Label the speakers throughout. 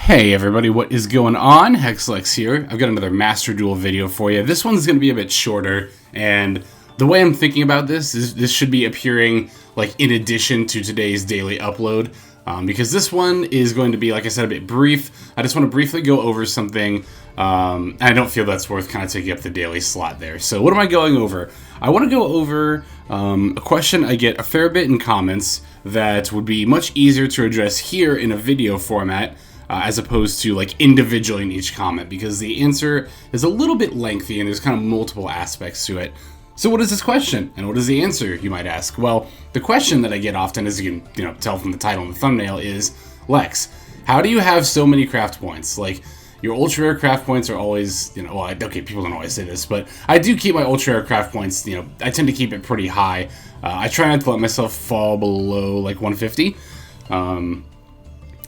Speaker 1: Hey everybody, what is going on? Hexlex here. I've got another Master Duel video for you. This one's going to be a bit shorter, and the way I'm thinking about this is this should be appearing like in addition to today's daily upload, because this one is going to be, like I said, a bit brief. I just want to briefly go over something, and I don't feel that's worth kind of taking up the daily slot there. So what am I going over? I want to go over a question I get a fair bit in comments that would be much easier to address here in a video format, as opposed to like individually in each comment, because the answer is a little bit lengthy and there's kind of multiple aspects to it. So what is this question and what is the answer, you might ask? Well, the question that I get often, as you can tell from the title and the thumbnail, is, Lex, how do you have so many craft points? Like, your ultra rare craft points are always, well, okay, people don't always say this, but I do keep my ultra rare craft points, I tend to keep it pretty high. I try not to let myself fall below like 150.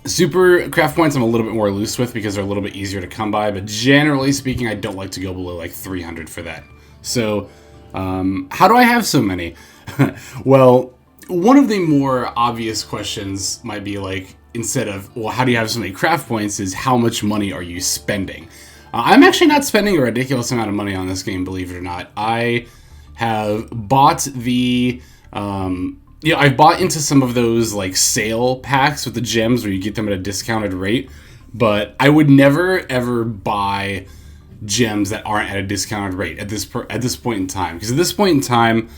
Speaker 1: Super craft points I'm a little bit more loose with because they're a little bit easier to come by, but generally speaking, I don't like to go below like 300 for that. So, how do I have so many? Well, one of the more obvious questions might be like, instead of, well, how do you have so many craft points, is how much money are you spending? I'm actually not spending a ridiculous amount of money on this game, believe it or not. I have bought the, I've bought into some of those like sale packs with the gems where you get them at a discounted rate, but I would never ever buy gems that aren't at a discounted rate at this point in time, because at this point in time,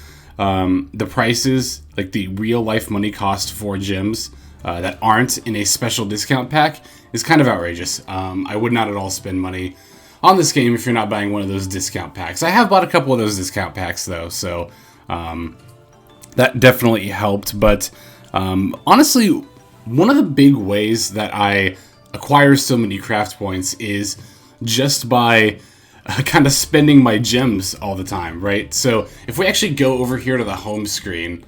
Speaker 1: the prices, like the real life money cost for gems that aren't in a special discount pack, is kind of outrageous. I would not at all spend money on this game if you're not buying one of those discount packs. I have bought a couple of those discount packs though, so that definitely helped. But honestly, one of the big ways that I acquire so many craft points is just by kind of spending my gems all the time, right? So if we actually go over here to the home screen,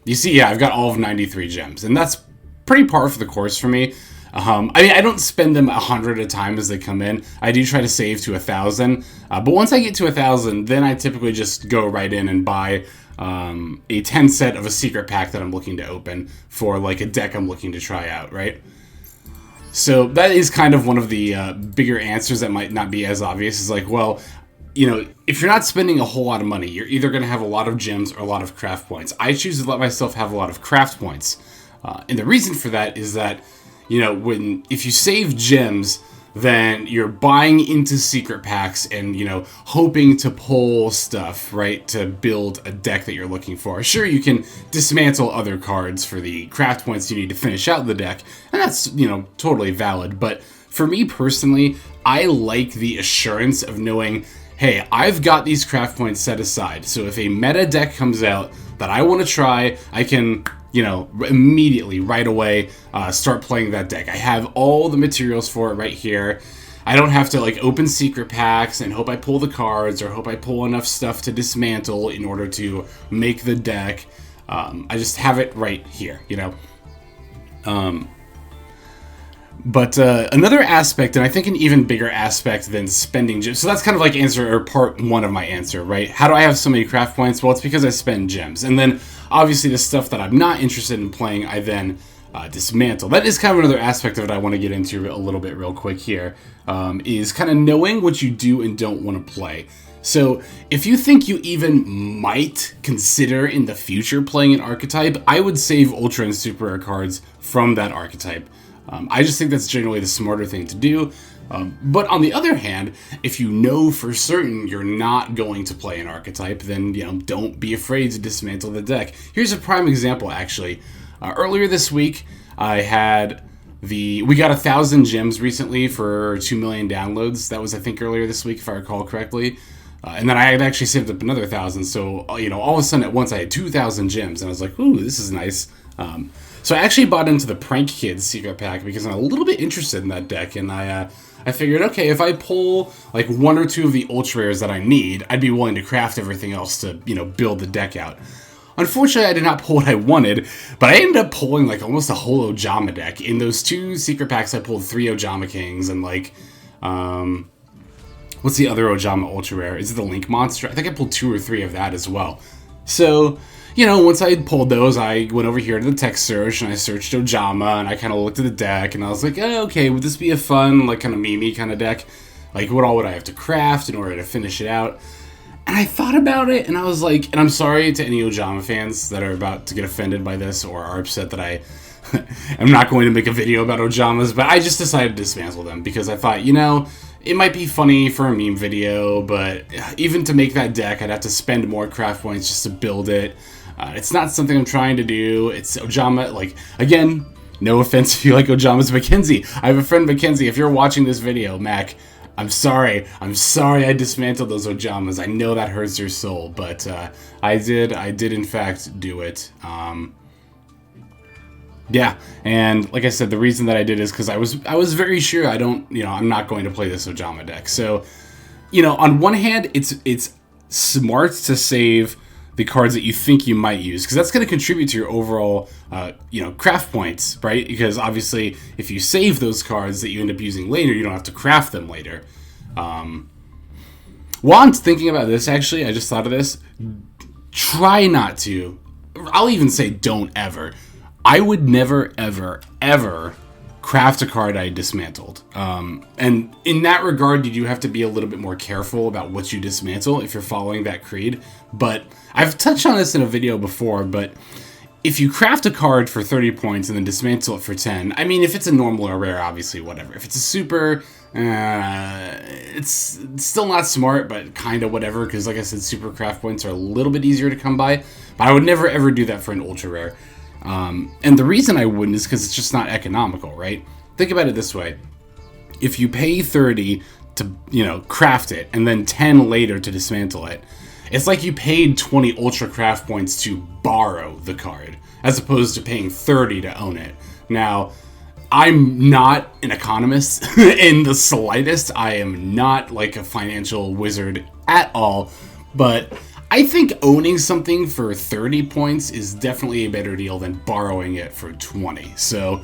Speaker 1: you see, yeah, I've got all of 93 gems, and that's pretty par for the course for me. I mean, I don't spend them 100 at a time as they come in. I do try to save to 1,000, but once I get to 1,000, then I typically just go right in and buy a 10 set of a secret pack that I'm looking to open for like a deck I'm looking to try out, right? So that is kind of one of the bigger answers that might not be as obvious. Is like, well, if you're not spending a whole lot of money, you're either going to have a lot of gems or a lot of craft points. I choose to let myself have a lot of craft points, and the reason for that is that if you save gems, then you're buying into secret packs and, hoping to pull stuff, right, to build a deck that you're looking for. Sure, you can dismantle other cards for the craft points you need to finish out the deck, and that's, totally valid. But for me personally, I like the assurance of knowing, hey, I've got these craft points set aside, so if a meta deck comes out that I want to try, I can, immediately, right away, start playing that deck. I have all the materials for it right here. I don't have to like open secret packs and hope I pull the cards or hope I pull enough stuff to dismantle in order to make the deck. I just have it right here, But another aspect, and I think an even bigger aspect than spending gems, so that's kind of like part one of my answer, right? How do I have so many craft points? Well, it's because I spend gems. And then, obviously, the stuff that I'm not interested in playing, I then dismantle. That is kind of another aspect of it I want to get into a little bit real quick here, is kind of knowing what you do and don't want to play. So, if you think you even might consider in the future playing an archetype, I would save Ultra and Super Rare cards from that archetype. I just think that's generally the smarter thing to do. But on the other hand, if you know for certain you're not going to play an archetype, then don't be afraid to dismantle the deck. Here's a prime example, actually. Earlier this week, we got 1,000 gems recently for 2 million downloads. That was, I think, earlier this week, if I recall correctly. And then I had actually saved up another 1,000. So, all of a sudden at once I had 2,000 gems, and I was like, ooh, this is nice. So I actually bought into the Prank Kids secret pack because I'm a little bit interested in that deck, and I figured, okay, if I pull like one or two of the ultra rares that I need, I'd be willing to craft everything else to, build the deck out. Unfortunately, I did not pull what I wanted, but I ended up pulling like almost a whole Ojama deck. In those two secret packs, I pulled 3 Ojama Kings and like, what's the other Ojama ultra rare? Is it the Link Monster? I think I pulled 2 or 3 of that as well. So, once I pulled those, I went over here to the text search and I searched Ojama and I kind of looked at the deck and I was like, okay, would this be a fun, like, kind of meme-y kind of deck? Like, what all would I have to craft in order to finish it out? And I thought about it and I was like, and I'm sorry to any Ojama fans that are about to get offended by this or are upset that I am not going to make a video about Ojamas, but I just decided to dismantle them because I thought, it might be funny for a meme video, but even to make that deck, I'd have to spend more craft points just to build it. It's not something I'm trying to do. It's Ojama, like, again, no offense if you like Ojamas. Mackenzie, I have a friend, Mackenzie, if you're watching this video, Mac, I'm sorry I dismantled those Ojamas. I know that hurts your soul, but I did in fact do it. Yeah, and like I said, the reason that I did is because I was very sure I'm not going to play this Ojama deck. So, on one hand, it's smart to save the cards that you think you might use, because that's going to contribute to your overall, craft points, right? Because obviously, if you save those cards that you end up using later, you don't have to craft them later. While I'm thinking about this, actually, I just thought of this. Try not to. I'll even say don't ever. I would never, ever, ever craft a card I dismantled. And in that regard, you do have to be a little bit more careful about what you dismantle if you're following that creed. But I've touched on this in a video before, but if you craft a card for 30 points and then dismantle it for 10, I mean, if it's a normal or rare, obviously, whatever. If it's a super, it's still not smart, but kind of whatever, because like I said, super craft points are a little bit easier to come by. But I would never, ever do that for an ultra rare. And the reason I wouldn't is because it's just not economical, right? Think about it this way. If you pay 30 to, craft it, and then 10 later to dismantle it, it's like you paid 20 ultra craft points to borrow the card, as opposed to paying 30 to own it. Now, I'm not an economist in the slightest. I am not like a financial wizard at all, but I think owning something for 30 points is definitely a better deal than borrowing it for 20. So,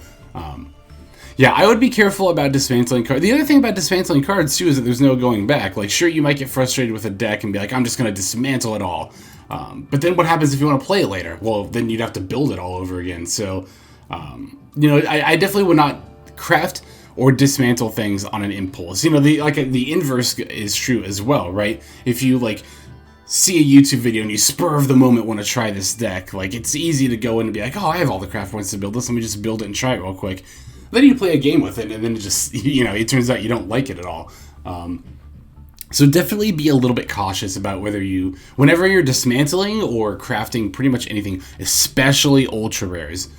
Speaker 1: yeah, I would be careful about dismantling cards. The other thing about dismantling cards, too, is that there's no going back. Like, sure, you might get frustrated with a deck and be like, I'm just going to dismantle it all. But then what happens if you want to play it later? Well, then you'd have to build it all over again. So, I definitely would not craft or dismantle things on an impulse. The inverse is true as well, right? If you, see a YouTube video and you spur of the moment want to try this deck, it's easy to go in and be like, oh, I have all the craft points to build this, let me just build it and try it real quick. Then you play a game with it, and then it just, it turns out you don't like it at all. So definitely be a little bit cautious about whenever you're dismantling or crafting pretty much anything, especially ultra rares.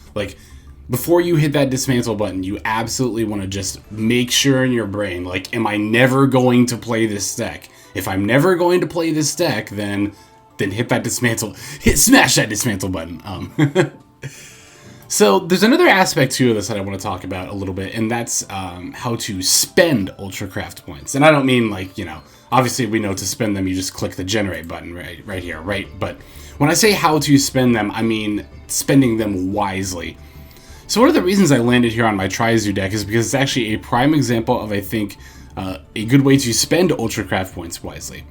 Speaker 1: Before you hit that dismantle button, you absolutely want to just make sure in your brain, am I never going to play this deck? If I'm never going to play this deck, then hit that smash that dismantle button. So there's another aspect too of this that I want to talk about a little bit, and that's how to spend ultra craft points. And I don't mean obviously we know to spend them you just click the generate button right here, right? But when I say how to spend them, I mean spending them wisely. So one of the reasons I landed here on my Trizu deck is because it's actually a prime example of, I think, a good way to spend ultra craft points wisely.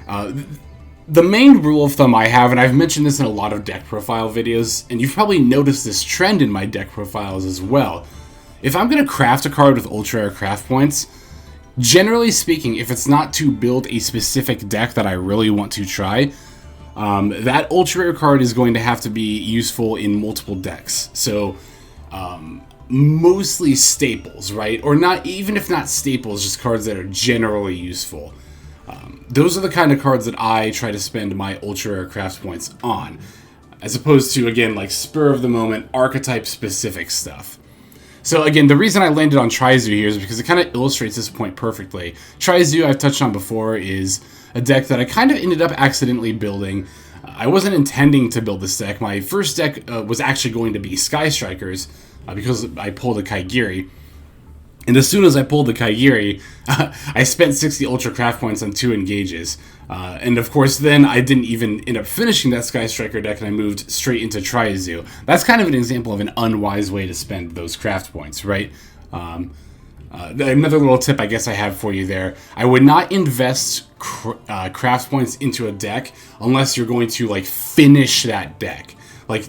Speaker 1: The main rule of thumb I have, and I've mentioned this in a lot of deck profile videos, and you've probably noticed this trend in my deck profiles as well. If I'm going to craft a card with ultra rare craft points, generally speaking, if it's not to build a specific deck that I really want to try, that ultra rare card is going to have to be useful in multiple decks. So, mostly staples, right? Or not, even if not staples, just cards that are generally useful. Those are the kind of cards that I try to spend my ultra rare craft points on, as opposed to, again, spur of the moment, archetype specific stuff. So again, the reason I landed on Trizu here is because it kind of illustrates this point perfectly. Trizu, I've touched on before, is a deck that I kind of ended up accidentally building. I wasn't intending to build this deck. My first deck was actually going to be Sky Strikers, because I pulled a Kaigiri. And as soon as I pulled the Kaigiri, I spent 60 Ultra Craft points on 2 engages. And of course, then I didn't even end up finishing that Sky Striker deck, and I moved straight into Trizu. That's kind of an example of an unwise way to spend those craft points, right? Another little tip I guess I have for you there. I would not invest craft points into a deck unless you're going to like finish that deck. Like,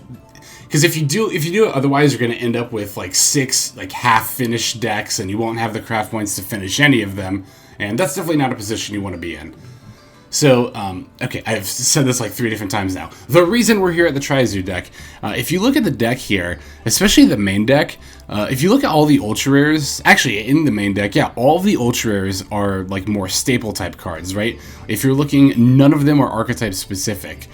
Speaker 1: because if you do it otherwise, you're going to end up with like 6 like half finished decks, and you won't have the craft points to finish any of them. And that's definitely not a position you want to be in. So, okay, I've said this like 3 different times now. The reason we're here at the Tri-Zoo deck, if you look at the deck here, especially the main deck, if you look at all the Ultra Rares, actually in the main deck, yeah, all of the Ultra Rares are like more staple type cards, right? If you're looking, none of them are archetype specific.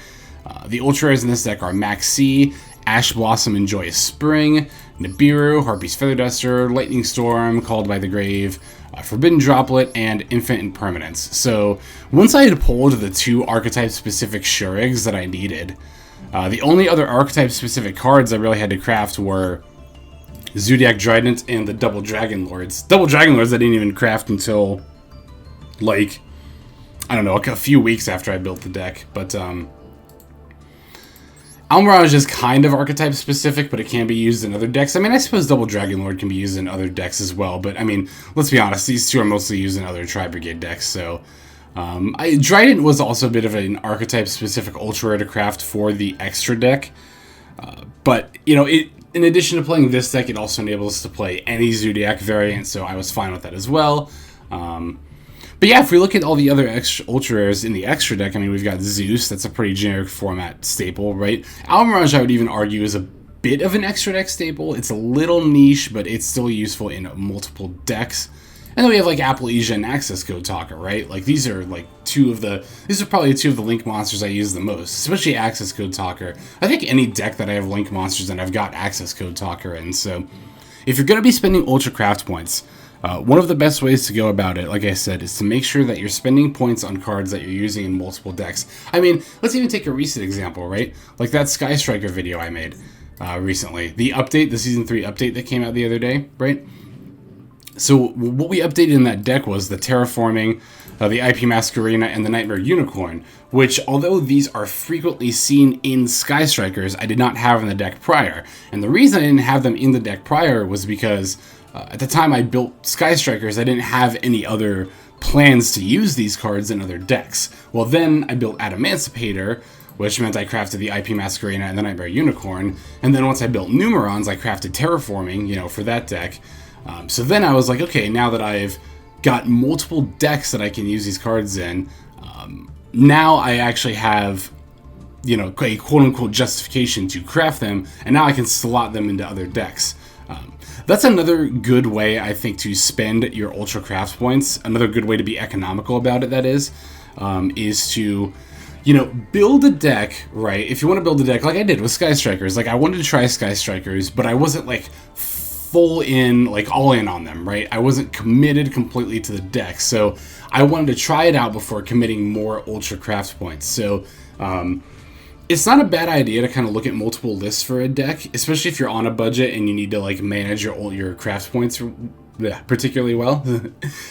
Speaker 1: The Ultra Rares in this deck are Maxi, Ash Blossom and Joyous Spring, Nibiru, Harpy's Feather Duster, Lightning Storm, Called by the Grave, Forbidden Droplet, and Infinite Impermanence. So once I had pulled the 2 archetype-specific Shurigs that I needed, the only other archetype-specific cards I really had to craft were Zodiac Trident and the Double Dragon Lords. Double Dragon Lords I didn't even craft until, like, I don't know, a few weeks after I built the deck. But Almirage is kind of archetype specific, but it can be used in other decks. I mean, I suppose Double Dragon Lord can be used in other decks as well, but I mean, let's be honest, these 2 are mostly used in other Tri-Brigade decks, so... Trident was also a bit of an archetype specific Ultra Rare to craft for the extra deck, but, you know, in addition to playing this deck, it also enables us to play any Zodiac variant, so I was fine with that as well. But yeah, if we look at all the other extra Ultra Rares in the extra deck, I mean, we've got Zeus, that's a pretty generic format staple, right? Almirage, I would even argue, is a bit of an extra deck staple. It's a little niche, but it's still useful in multiple decks. And then we have like Appalachia and Access Code Talker, right? Like these are like these are probably 2 of the Link monsters I use the most, especially Access Code Talker. I think any deck that I have Link monsters in, I've got Access Code Talker in. So if you're going to be spending Ultra Craft points, one of the best ways to go about it, like I said, is to make sure that you're spending points on cards that you're using in multiple decks. I mean, let's even take a recent example, right? Like that Sky Striker video I made recently. The update, the Season 3 update that came out the other day, right? So what we updated in that deck was the Terraforming, the IP Masquerena, and the Nightmare Unicorn, which, although these are frequently seen in Sky Strikers, I did not have in the deck prior. And the reason I didn't have them in the deck prior was because at the time I built Sky Strikers, I didn't have any other plans to use these cards in other decks. Well, then I built Adamancipator, which meant I crafted the IP Masquerena and the Nightmare Unicorn. And then once I built Numerons, I crafted Terraforming, you know, for that deck. So then I was like, okay, now that I've got multiple decks that I can use these cards in, now I actually have, you know, a quote-unquote justification to craft them, and now I can slot them into other decks. That's another good way, I think, to spend your Ultra Craft points. Another good way to be economical about it, that is to, you know, build a deck, right? If you want to build a deck, like I did with Sky Strikers, like I wanted to try Sky Strikers, but I wasn't, like, full in, like all in on them, right? I wasn't committed completely to the deck, so I wanted to try it out before committing more Ultra Craft points. So, it's not a bad idea to kind of look at multiple lists for a deck, especially if you're on a budget and you need to like manage your craft points particularly well.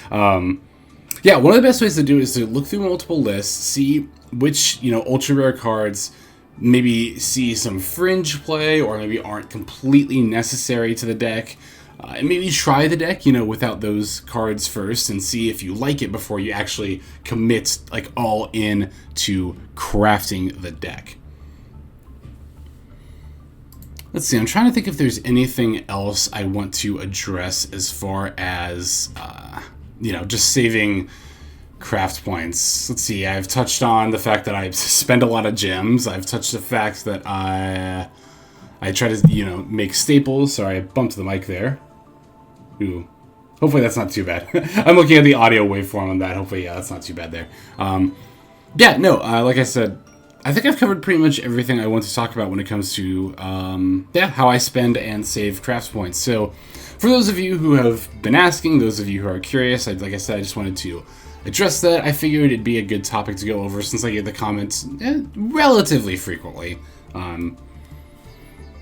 Speaker 1: Yeah, one of the best ways to do it is to look through multiple lists, see which, you know, ultra rare cards maybe see some fringe play or maybe aren't completely necessary to the deck. And maybe try the deck, you know, without those cards first and see if you like it before you actually commit like all in to crafting the deck. Let's see, I'm trying to think if there's anything else I want to address as far as, you know, just saving craft points. Let's see, I've touched on the fact that I spend a lot of gems. I've touched the fact that I try to, you know, make staples. Sorry, I bumped the mic there. Ooh. Hopefully that's not too bad. I'm looking at the audio waveform on that. Hopefully, yeah, that's not too bad there. Yeah, no, like I said, I think I've covered pretty much everything I want to talk about when it comes to, yeah, how I spend and save craft points. So, for those of you who have been asking, those of you who are curious, like I said, I just wanted to address that. I figured it'd be a good topic to go over since I get the comments relatively frequently.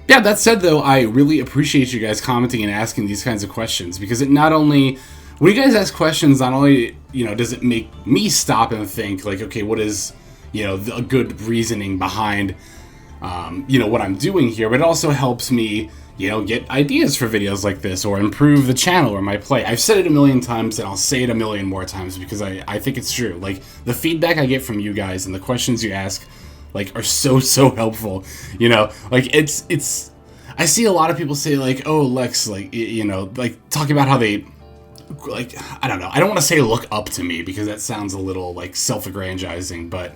Speaker 1: Yeah, that said, though, I really appreciate you guys commenting and asking these kinds of questions, because it not only, when you guys ask questions, not only, you know, does it make me stop and think, like, okay, what is, you know, a good reasoning behind, you know, what I'm doing here, but it also helps me, you know, get ideas for videos like this or improve the channel or my play. I've said it a million times and I'll say it a million more times because I think it's true. Like, the feedback I get from you guys and the questions you ask, like, are so helpful. You know, like, it's I see a lot of people say, like, oh, Lex, like, you know, like, talking about how they, like, I don't know. I don't want to say look up to me because that sounds a little, like, self-aggrandizing, but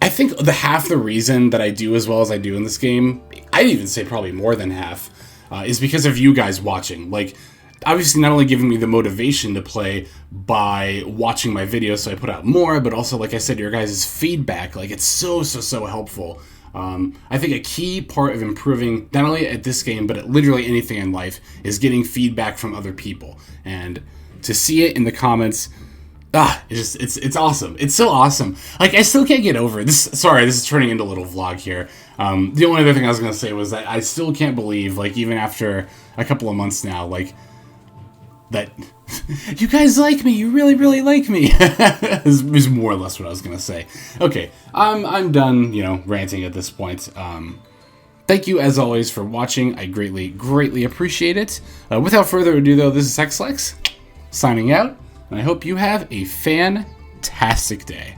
Speaker 1: I think half the reason that I do as well as I do in this game, I'd even say probably more than half, is because of you guys watching. Like, obviously not only giving me the motivation to play by watching my videos so I put out more, but also, like I said, your guys' feedback. Like, it's so helpful. I think a key part of improving, not only at this game, but at literally anything in life, is getting feedback from other people. And to see it in the comments, it's awesome. It's so awesome. Like, I still can't get over it. Sorry, this is turning into a little vlog here. The only other thing I was going to say was that I still can't believe, like, even after a couple of months now, like, that you guys like me. You really like me. is more or less what I was going to say. Okay, I'm done, you know, ranting at this point. Thank you, as always, for watching. I greatly appreciate it. Without further ado, though, this is HexLex, signing out. And I hope you have a fantastic day.